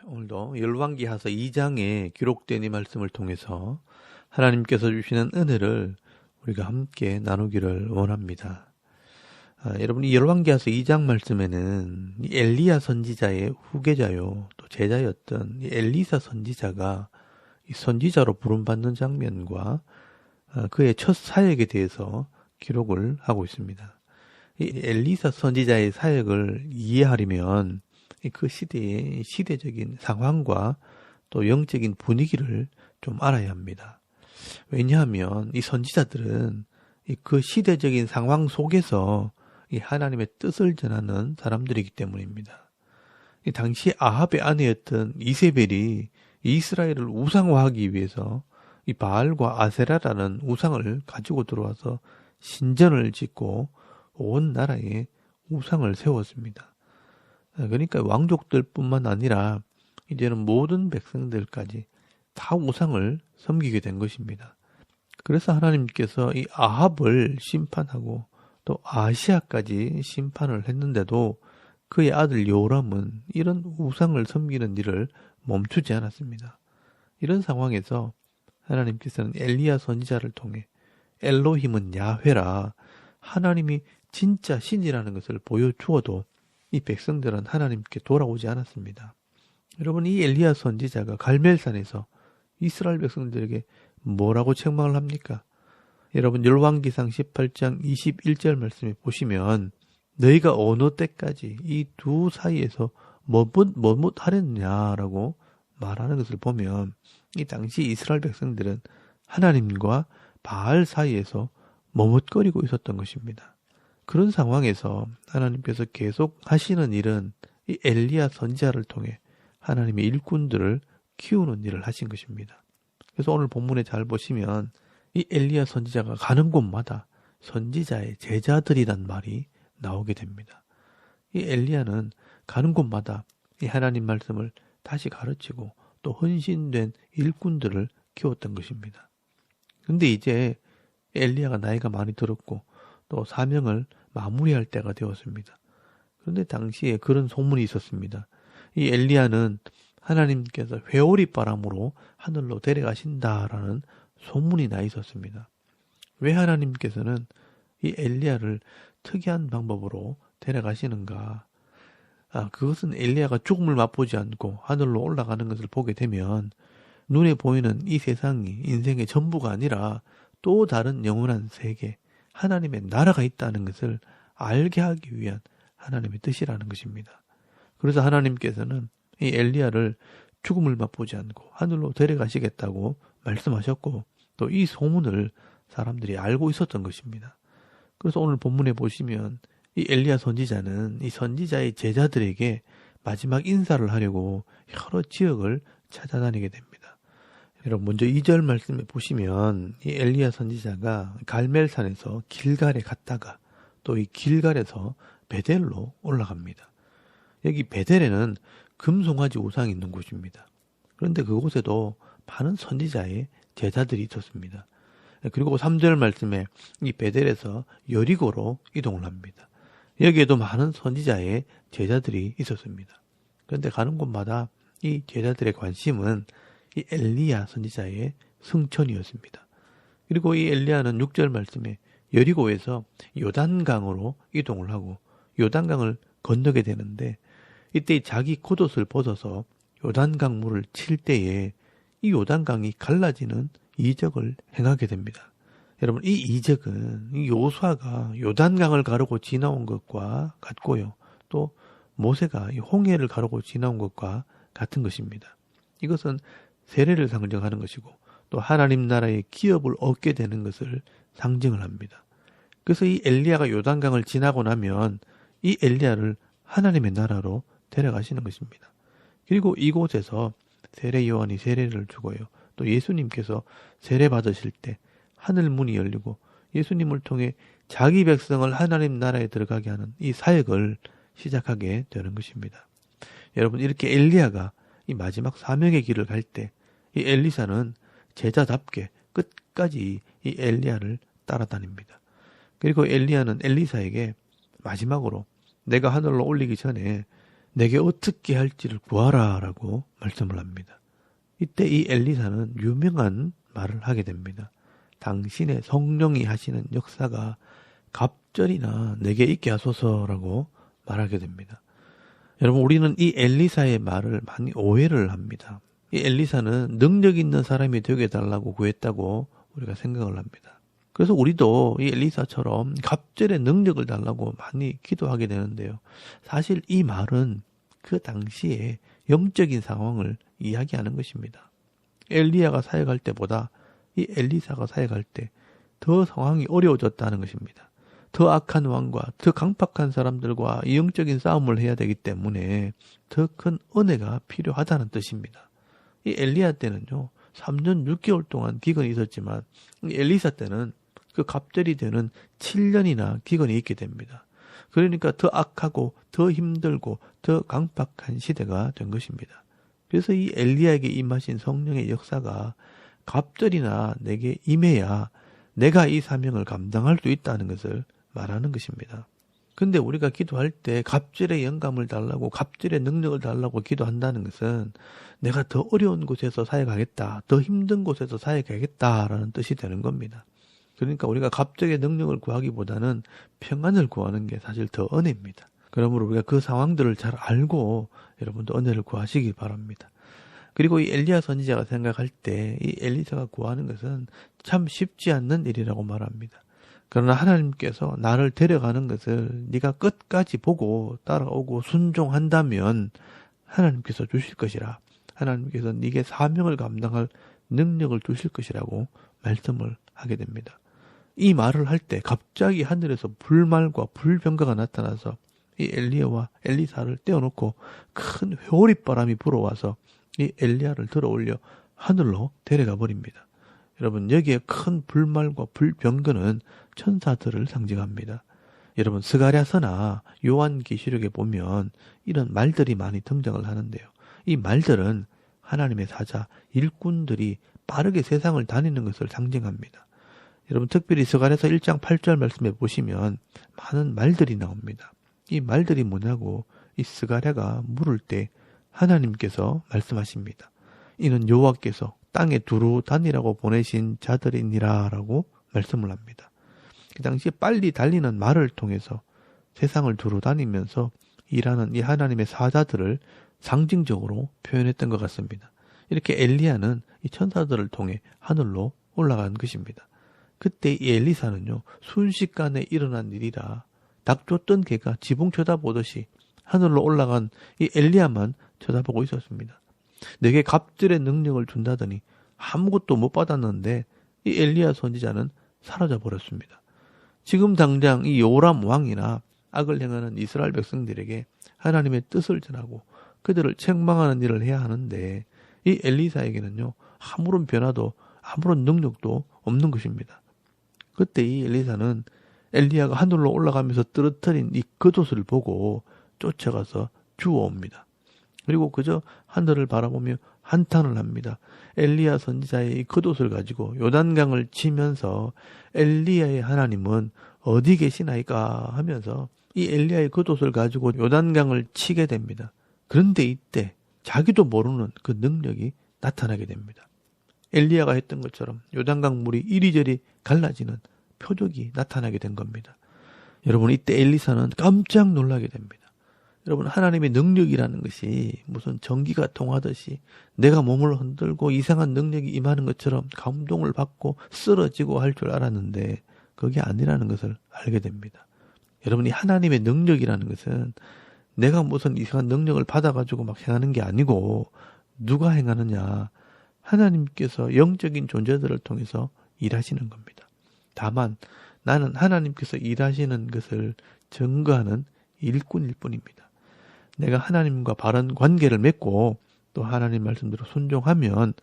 오늘도 열왕기하서 2장에 기록된 이 말씀을 통해서 하나님께서 주시는 은혜를 우리가 함께 나누기를 원합니다. 여러분, 이 열왕기하서 2장 말씀에는 이 엘리야 선지자의 후계자요 또 제자였던 이 엘리사 선지자가 이 선지자로 부름받는 장면과 그의 첫 사역에 대해서 기록을 하고 있습니다. 이 엘리사 선지자의 사역을 이해하려면 그 시대의 시대적인 상황과 또 영적인 분위기를 좀 알아야 합니다. 왜냐하면 이 선지자들은 그 시대적인 상황 속에서 이 하나님의 뜻을 전하는 사람들이기 때문입니다. 이 당시 아합의 아내였던 이세벨이 이스라엘을 우상화하기 위해서 이 바알과 아세라라는 우상을 가지고 들어와서 신전을 짓고 온 나라에 우상을 세웠습니다. 그러니까 왕족들뿐만 아니라 이제는 모든 백성들까지 다 우상을 섬기게 된 것입니다. 그래서 하나님께서 이 아합을 심판하고 또 아시아까지 심판을 했는데도 그의 아들 요람은 이런 우상을 섬기는 일을 멈추지 않았습니다. 이런 상황에서 하나님께서는 엘리야 선지자를 통해 엘로힘은 야훼라, 하나님이 진짜 신이라는 것을 보여주어도 이 백성들은 하나님께 돌아오지 않았습니다. 여러분, 이 엘리야 선지자가 갈멜산에서 이스라엘 백성들에게 뭐라고 책망을 합니까? 여러분, 열왕기상 18장 21절 말씀에 보시면 너희가 어느 때까지 이 두 사이에서 머뭇하랬냐라고 말하는 것을 보면 이 당시 이스라엘 백성들은 하나님과 바알 사이에서 머뭇거리고 있었던 것입니다. 그런 상황에서 하나님께서 계속 하시는 일은 이 엘리야 선지자를 통해 하나님의 일꾼들을 키우는 일을 하신 것입니다. 그래서 오늘 본문에 잘 보시면 이 엘리야 선지자가 가는 곳마다 선지자의 제자들이란 말이 나오게 됩니다. 이 엘리야는 가는 곳마다 이 하나님 말씀을 다시 가르치고 또 헌신된 일꾼들을 키웠던 것입니다. 근데 이제 엘리야가 나이가 많이 들었고 또 사명을 마무리할 때가 되었습니다. 그런데 당시에 그런 소문이 있었습니다. 이 엘리야는 하나님께서 회오리 바람으로 하늘로 데려가신다라는 소문이 나 있었습니다. 왜 하나님께서는 이 엘리야를 특이한 방법으로 데려가시는가? 그것은 엘리야가 죽음을 맛보지 않고 하늘로 올라가는 것을 보게 되면 눈에 보이는 이 세상이 인생의 전부가 아니라 또 다른 영원한 세계, 하나님의 나라가 있다는 것을 알게 하기 위한 하나님의 뜻이라는 것입니다. 그래서 하나님께서는 이 엘리야를 죽음을 맛보지 않고 하늘로 데려가시겠다고 말씀하셨고 또 이 소문을 사람들이 알고 있었던 것입니다. 그래서 오늘 본문에 보시면 이 엘리야 선지자는 이 선지자의 제자들에게 마지막 인사를 하려고 여러 지역을 찾아다니게 됩니다. 여러분, 먼저 2절 말씀에 보시면 이 엘리야 선지자가 갈멜산에서 길갈에 갔다가 또 이 길갈에서 베델로 올라갑니다. 여기 베델에는 금송아지 우상이 있는 곳입니다. 그런데 그곳에도 많은 선지자의 제자들이 있었습니다. 그리고 3절 말씀에 이 베델에서 여리고로 이동을 합니다. 여기에도 많은 선지자의 제자들이 있었습니다. 그런데 가는 곳마다 이 제자들의 관심은 이 엘리야 선지자의 승천이었습니다. 그리고 이 엘리야는 6절 말씀에 여리고에서 요단강으로 이동을 하고 요단강을 건너게 되는데 이때 자기 겉옷을 벗어서 요단강 물을 칠 때에 이 요단강이 갈라지는 이적을 행하게 됩니다. 여러분, 이 이적은 이 요수아가 요단강을 가르고 지나온 것과 같고요. 또 모세가 이 홍해를 가르고 지나온 것과 같은 것입니다. 이것은 세례를 상징하는 것이고 또 하나님 나라의 기업을 얻게 되는 것을 상징을 합니다. 그래서 이 엘리야가 요단강을 지나고 나면 이 엘리야를 하나님의 나라로 데려가시는 것입니다. 그리고 이곳에서 세례 요한이 세례를 주고요. 또 예수님께서 세례 받으실 때 하늘 문이 열리고 예수님을 통해 자기 백성을 하나님 나라에 들어가게 하는 이 사역을 시작하게 되는 것입니다. 여러분, 이렇게 엘리야가 이 마지막 사명의 길을 갈 때 이 엘리사는 제자답게 끝까지 이 엘리야를 따라다닙니다. 그리고 엘리야는 엘리사에게 마지막으로 내가 하늘로 올리기 전에 내게 어떻게 할지를 구하라 라고 말씀을 합니다. 이때 이 엘리사는 유명한 말을 하게 됩니다. 당신의 성령이 하시는 역사가 갑절이나 내게 있게 하소서라고 말하게 됩니다. 여러분, 우리는 이 엘리사의 말을 많이 오해를 합니다. 이 엘리사는 능력 있는 사람이 되게 해달라고 구했다고 우리가 생각을 합니다. 그래서 우리도 이 엘리사처럼 갑절의 능력을 달라고 많이 기도하게 되는데요. 사실 이 말은 그 당시에 영적인 상황을 이야기하는 것입니다. 엘리야가 사역할 때보다 이 엘리사가 사역할 때 더 상황이 어려워졌다는 것입니다. 더 악한 왕과 더 강팍한 사람들과 영적인 싸움을 해야 되기 때문에 더 큰 은혜가 필요하다는 뜻입니다. 이 엘리야 때는요, 3년 6개월 동안 기근이 있었지만 이 엘리사 때는 그 갑절이 되는 7년이나 기근이 있게 됩니다. 그러니까 더 악하고 더 힘들고 더 강팍한 시대가 된 것입니다. 그래서 이 엘리야에게 임하신 성령의 역사가 갑절이나 내게 임해야 내가 이 사명을 감당할 수 있다는 것을 말하는 것입니다. 근데 우리가 기도할 때 갑절의 영감을 달라고 갑절의 능력을 달라고 기도한다는 것은 내가 더 어려운 곳에서 사역하겠다, 더 힘든 곳에서 사역하겠다라는 뜻이 되는 겁니다. 그러니까 우리가 갑절의 능력을 구하기보다는 평안을 구하는 게 사실 더 은혜입니다. 그러므로 우리가 그 상황들을 잘 알고 여러분도 은혜를 구하시기 바랍니다. 그리고 이 엘리야 선지자가 생각할 때 이 엘리사가 구하는 것은 참 쉽지 않는 일이라고 말합니다. 그러나 하나님께서 나를 데려가는 것을 네가 끝까지 보고 따라오고 순종한다면 하나님께서 주실 것이라. 하나님께서 네게 사명을 감당할 능력을 주실 것이라고 말씀을 하게 됩니다. 이 말을 할 때 갑자기 하늘에서 불말과 불병거가 나타나서 이 엘리야와 엘리사를 떼어놓고 큰 회오리바람이 불어와서 이 엘리야를 들어올려 하늘로 데려가 버립니다. 여러분, 여기에 큰 불말과 불병거는 천사들을 상징합니다. 여러분, 스가랴서나 요한계시록에 보면 이런 말들이 많이 등장을 하는데요. 이 말들은 하나님의 사자, 일꾼들이 빠르게 세상을 다니는 것을 상징합니다. 여러분, 특별히 스가랴서 1장 8절 말씀에 보시면 많은 말들이 나옵니다. 이 말들이 뭐냐고 이 스가랴가 물을 때 하나님께서 말씀하십니다. 이는 여호와께서 땅에 두루 다니라고 보내신 자들이니라 라고 말씀을 합니다. 그 당시에 빨리 달리는 말을 통해서 세상을 두루 다니면서 일하는 이 하나님의 사자들을 상징적으로 표현했던 것 같습니다. 이렇게 엘리야는 이 천사들을 통해 하늘로 올라간 것입니다. 그때 이 엘리사는요, 순식간에 일어난 일이라 닭 쫓던 개가 지붕 쳐다보듯이 하늘로 올라간 이 엘리야만 쳐다보고 있었습니다. 내게 갑절의 능력을 준다더니 아무것도 못 받았는데 이 엘리야 선지자는 사라져 버렸습니다. 지금 당장 이 요람 왕이나 악을 행하는 이스라엘 백성들에게 하나님의 뜻을 전하고 그들을 책망하는 일을 해야 하는데 이 엘리사에게는요, 아무런 변화도 아무런 능력도 없는 것입니다. 그때 이 엘리사는 엘리야가 하늘로 올라가면서 떨어뜨린 이 겉옷을 보고 쫓아가서 주워옵니다. 그리고 그저 하늘을 바라보며 한탄을 합니다. 엘리야 선지자의 이 겉옷을 가지고 요단강을 치면서 엘리야의 하나님은 어디 계시나이까 하면서 이 엘리야의 겉옷을 가지고 요단강을 치게 됩니다. 그런데 이때 자기도 모르는 그 능력이 나타나게 됩니다. 엘리야가 했던 것처럼 요단강 물이 이리저리 갈라지는 표적이 나타나게 된 겁니다. 여러분, 이때 엘리사는 깜짝 놀라게 됩니다. 여러분, 하나님의 능력이라는 것이 무슨 전기가 통하듯이 내가 몸을 흔들고 이상한 능력이 임하는 것처럼 감동을 받고 쓰러지고 할 줄 알았는데 그게 아니라는 것을 알게 됩니다. 여러분이 하나님의 능력이라는 것은 내가 무슨 이상한 능력을 받아가지고 막 행하는 게 아니고 누가 행하느냐? 하나님께서 영적인 존재들을 통해서 일하시는 겁니다. 다만 나는 하나님께서 일하시는 것을 증거하는 일꾼일 뿐입니다. 내가 하나님과 바른 관계를 맺고 또 하나님 말씀대로 순종하면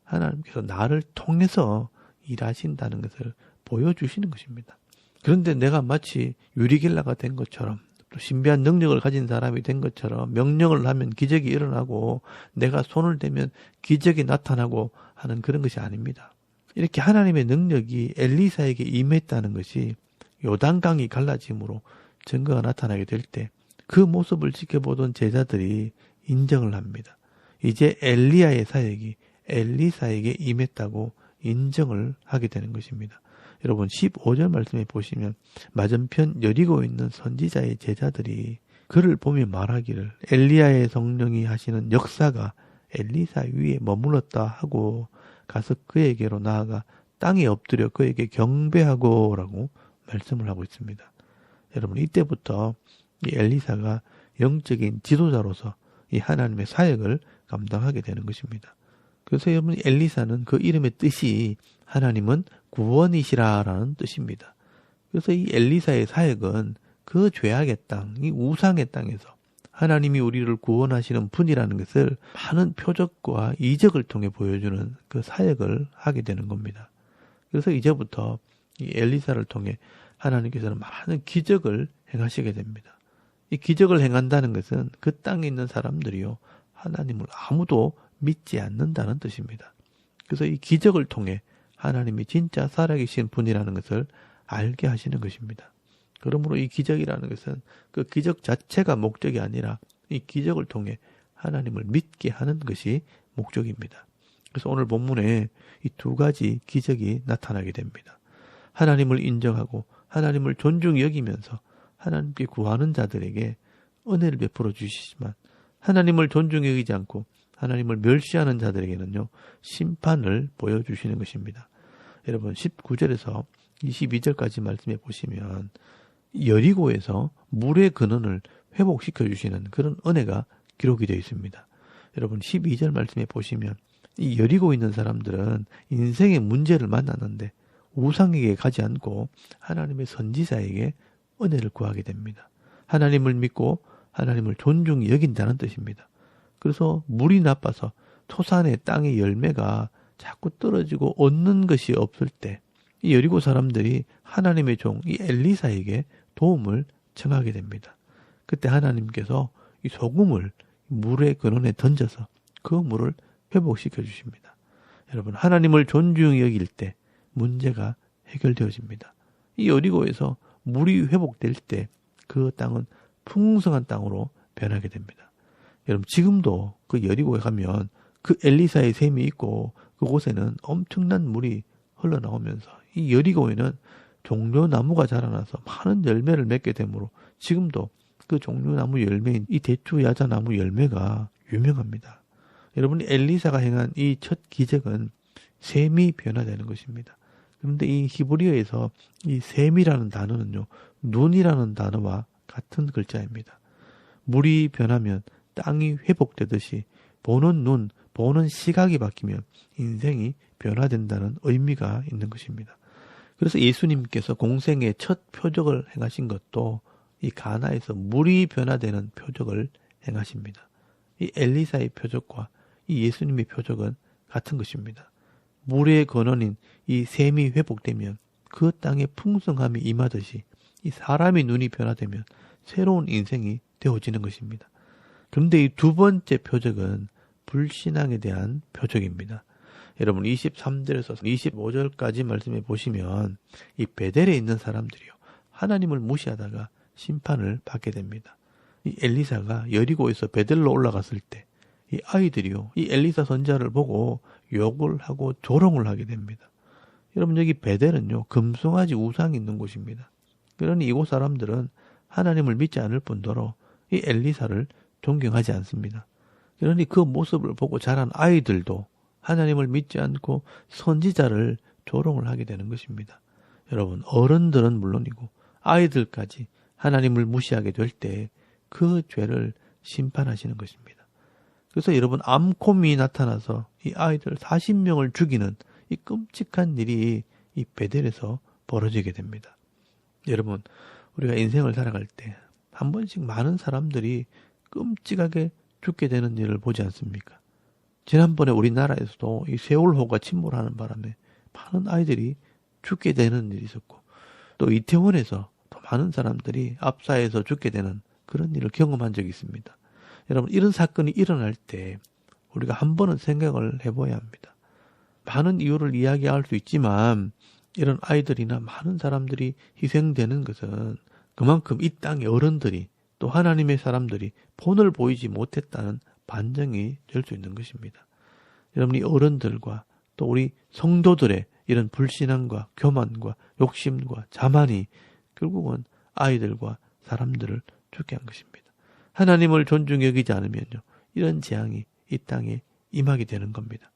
하나님께서 나를 통해서 일하신다는 것을 보여주시는 것입니다. 그런데 내가 마치 유리겔라가 된 것처럼 또 신비한 능력을 가진 사람이 된 것처럼 명령을 하면 기적이 일어나고 내가 손을 대면 기적이 나타나고 하는 그런 것이 아닙니다. 이렇게 하나님의 능력이 엘리사에게 임했다는 것이 요단강이 갈라짐으로 증거가 나타나게 될 때 그 모습을 지켜보던 제자들이 인정을 합니다. 이제 엘리야의 사역이 엘리사에게 임했다고 인정을 하게 되는 것입니다. 여러분 15절 말씀에 보시면 맞은편 여리고에 있는 선지자의 제자들이 그를 보며 말하기를 엘리야의 성령이 하시는 역사가 엘리사 위에 머물렀다 하고 가서 그에게로 나아가 땅에 엎드려 그에게 경배하고 라고 말씀을 하고 있습니다. 여러분 이때부터 이 엘리사가 영적인 지도자로서 이 하나님의 사역을 감당하게 되는 것입니다. 그래서 여러분 엘리사는 그 이름의 뜻이 하나님은 구원이시라라는 뜻입니다. 그래서 이 엘리사의 사역은 그 죄악의 땅, 이 우상의 땅에서 하나님이 우리를 구원하시는 분이라는 것을 많은 표적과 이적을 통해 보여주는 그 사역을 하게 되는 겁니다. 그래서 이제부터 이 엘리사를 통해 하나님께서는 많은 기적을 행하시게 됩니다. 이 기적을 행한다는 것은 그 땅에 있는 사람들이요 하나님을 아무도 믿지 않는다는 뜻입니다. 그래서 이 기적을 통해 하나님이 진짜 살아계신 분이라는 것을 알게 하시는 것입니다. 그러므로 이 기적이라는 것은 그 기적 자체가 목적이 아니라 이 기적을 통해 하나님을 믿게 하는 것이 목적입니다. 그래서 오늘 본문에 이 두 가지 기적이 나타나게 됩니다. 하나님을 인정하고 하나님을 존중히 여기면서 하나님께 구하는 자들에게 은혜를 베풀어 주시지만 하나님을 존중히 여기지 않고 하나님을 멸시하는 자들에게는요 심판을 보여주시는 것입니다. 여러분 19절에서 22절까지 말씀해 보시면 여리고에서 물의 근원을 회복시켜 주시는 그런 은혜가 기록이 되어 있습니다. 여러분 12절 말씀해 보시면 이 여리고 있는 사람들은 인생의 문제를 만났는데 우상에게 가지 않고 하나님의 선지자에게 은혜를 구하게 됩니다. 하나님을 믿고 하나님을 존중히 여긴다는 뜻입니다. 그래서 물이 나빠서 토산의 땅의 열매가 자꾸 떨어지고 얻는 것이 없을 때 이 여리고 사람들이 하나님의 종 이 엘리사에게 도움을 청하게 됩니다. 그때 하나님께서 이 소금을 물의 근원에 던져서 그 물을 회복시켜 주십니다. 여러분 하나님을 존중히 여길 때 문제가 해결되어집니다. 이 여리고에서 물이 회복될 때 그 땅은 풍성한 땅으로 변하게 됩니다. 여러분 지금도 그 여리고에 가면 그 엘리사의 샘이 있고 그곳에는 엄청난 물이 흘러나오면서 이 여리고에는 종려나무가 자라나서 많은 열매를 맺게 되므로 지금도 그 종려나무 열매인 이 대추 야자나무 열매가 유명합니다. 여러분이 엘리사가 행한 이 첫 기적은 샘이 변화되는 것입니다. 그런데 이 히브리어에서 이 샘이라는 단어는요, 눈이라는 단어와 같은 글자입니다. 물이 변하면 땅이 회복되듯이 보는 눈, 보는 시각이 바뀌면 인생이 변화된다는 의미가 있는 것입니다. 그래서 예수님께서 공생의 첫 표적을 행하신 것도 이 가나에서 물이 변화되는 표적을 행하십니다. 이 엘리사의 표적과 이 예수님의 표적은 같은 것입니다. 물의 근원인 이 샘이 회복되면 그 땅에 풍성함이 임하듯이 이 사람의 눈이 변화되면 새로운 인생이 되어지는 것입니다. 그런데 이 두 번째 표적은 불신앙에 대한 표적입니다. 여러분 23절에서 25절까지 말씀해 보시면 이 베델에 있는 사람들이요 하나님을 무시하다가 심판을 받게 됩니다. 이 엘리사가 여리고에서 베델로 올라갔을 때 이 아이들이요 이 엘리사 선지자를 보고 욕을 하고 조롱을 하게 됩니다. 여러분 여기 베델은요 금송아지 우상이 있는 곳입니다. 그러니 이곳 사람들은 하나님을 믿지 않을 뿐더러 이 엘리사를 존경하지 않습니다. 그러니 그 모습을 보고 자란 아이들도 하나님을 믿지 않고 선지자를 조롱을 하게 되는 것입니다. 여러분 어른들은 물론이고 아이들까지 하나님을 무시하게 될 때 그 죄를 심판하시는 것입니다. 그래서 여러분 암콤이 나타나서 이 아이들 40명을 죽이는 이 끔찍한 일이 이 베델에서 벌어지게 됩니다. 여러분 우리가 인생을 살아갈 때 한 번씩 많은 사람들이 끔찍하게 죽게 되는 일을 보지 않습니까? 지난번에 우리나라에서도 이 세월호가 침몰하는 바람에 많은 아이들이 죽게 되는 일이 있었고 또 이태원에서 더 많은 사람들이 압사해서 죽게 되는 그런 일을 경험한 적이 있습니다. 여러분 이런 사건이 일어날 때 우리가 한 번은 생각을 해봐야 합니다. 많은 이유를 이야기할 수 있지만 이런 아이들이나 많은 사람들이 희생되는 것은 그만큼 이 땅의 어른들이 또 하나님의 사람들이 본을 보이지 못했다는 반증이 될 수 있는 것입니다. 여러분, 이 어른들과 또 우리 성도들의 이런 불신앙과 교만과 욕심과 자만이 결국은 아이들과 사람들을 죽게 한 것입니다. 하나님을 존중히 여기지 않으면요, 이런 재앙이 이 땅에 임하게 되는 겁니다.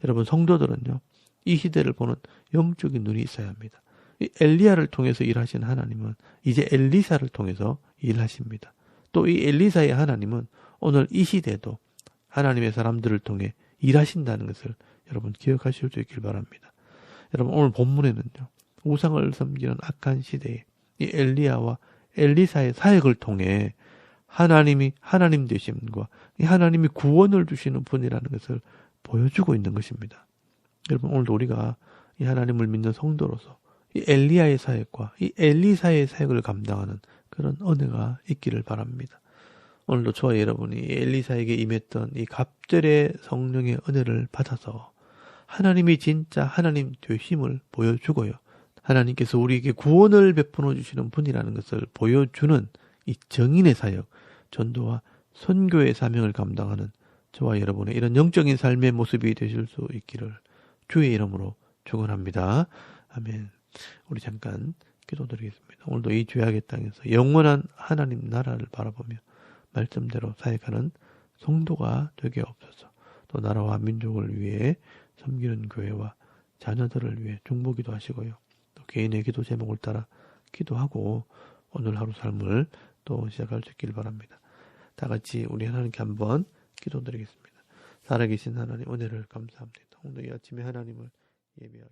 여러분, 성도들은요, 이 시대를 보는 영적인 눈이 있어야 합니다. 이 엘리야를 통해서 일하신 하나님은 이제 엘리사를 통해서 일하십니다. 또 이 엘리사의 하나님은 오늘 이 시대도 하나님의 사람들을 통해 일하신다는 것을 여러분 기억하실 수 있길 바랍니다. 여러분, 오늘 본문에는요, 우상을 섬기는 악한 시대에 이 엘리야와 엘리사의 사역을 통해 하나님이 하나님 되심과 이 하나님이 구원을 주시는 분이라는 것을 보여주고 있는 것입니다. 여러분, 오늘도 우리가 이 하나님을 믿는 성도로서 이 엘리야의 사역과 이 엘리사의 사역을 감당하는 그런 은혜가 있기를 바랍니다. 오늘도 저와 여러분이 엘리사에게 임했던 이 갑절의 성령의 은혜를 받아서 하나님이 진짜 하나님 되심을 보여주고요, 하나님께서 우리에게 구원을 베풀어 주시는 분이라는 것을 보여주는 이 정인의 사역, 전도와 선교의 사명을 감당하는 저와 여러분의 이런 영적인 삶의 모습이 되실 수 있기를 주의 이름으로 축원합니다. 아멘. 우리 잠깐 기도드리겠습니다. 오늘도 이 죄악의 땅에서 영원한 하나님 나라를 바라보며 말씀대로 사역하는 성도가 되게 없어서 또 나라와 민족을 위해 섬기는 교회와 자녀들을 위해 중보기도 하시고요, 또 개인의 기도 제목을 따라 기도하고 오늘 하루 삶을 또 시작할 수 있길 바랍니다. 다 같이 우리 하나님께 한번 기도드리겠습니다. 살아계신 하나님, 은혜를 감사합니다. 오늘 이 아침에 하나님을 예배하게